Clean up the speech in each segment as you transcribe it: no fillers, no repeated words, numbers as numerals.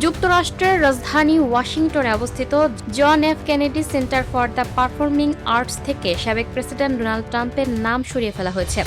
যুক্তরাষ্ট্রের রাজধানী ওয়াশিংটনে অবস্থিত John F Kennedy centre for the performing arts থেকে সাবেক প্রেসিডেন্ট ডোনাল্ড ট্রাম্পের নাম সরিয়ে ফেলা হয়েছে।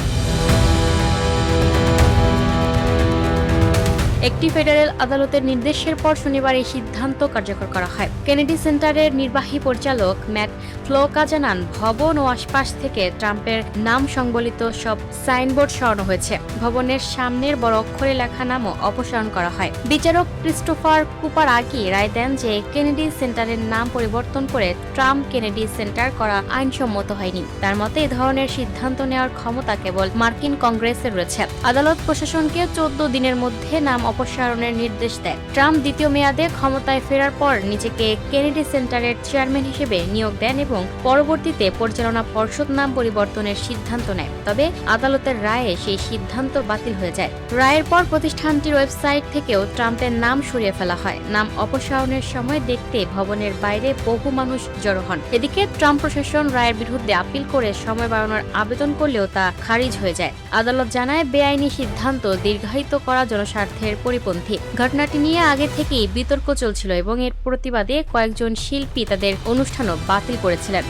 একটি ফেডারেল আদালতের নির্দেশের পর শনিবার এই সিদ্ধান্ত কার্যকর করা হয়। কেনেডি সেন্টারের নির্বাহী পরিচালক ম্যাট ফ্লোকা জানান, ভবন ও আশপাশ থেকে ট্রাম্পের নাম সংবলিত সব সাইনবোর্ড সরানো হয়েছে। ভবনের সামনের বড় অক্ষরে লেখা নামও অপসারণ করা হয়। বিচারক ক্রিস্টোফার কুপার আগেই রায় দেন যে কেনেডি সেন্টারের নাম পরিবর্তন করে ট্রাম্প কেনেডি সেন্টার করা আইনসম্মত হয়নি। তার মতে এই ধরনের সিদ্ধান্ত নেওয়ার ক্ষমতা কেবল মার্কিন কংগ্রেসের রয়েছে। আদালত প্রশাসনকে 14 দিনের মধ্যে নাম অপসারণের নির্দেশ দেয়। ট্রাম্প দ্বিতীয় মেয়াদে ক্ষমতায় ফেরার পর নিজেকে কেনেডি সেন্টারের চেয়ারম্যান হিসেবে নিয়োগ দেন এবং পরবর্তীতে পরিচালনা পর্ষদ নাম পরিবর্তনের সিদ্ধান্ত নেয়। তবে আদালতের রায়ে সেই সিদ্ধান্ত বাতিল হয়ে যায়। রায়ের পর প্রতিষ্ঠানটির ওয়েবসাইট থেকেও ট্রাম্পের নাম সরিয়ে ফেলা হয়। নাম অপসারণের সময় দেখতে ভবনের বাইরে বহু মানুষ জড়ো হন। এদিকে ট্রাম্প প্রশাসন রায়ের বিরুদ্ধে আপিল করে সময় বাড়ানোর আবেদন করলেও তা খারিজ হয়ে যায়। আদালত জানায়, বেআইনি সিদ্ধান্ত দীর্ঘায়িত করা জনস্বার্থের পরিপন্থী। ঘটনাটি নিয়ে আগে থেকেই বিতর্ক চলছিল এবং এর প্রতিবাদে কয়েকজন শিল্পী তাদের অনুষ্ঠানও বাতিল করেছিলেন।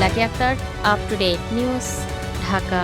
Lucky Akter, up to date news, Dhaka.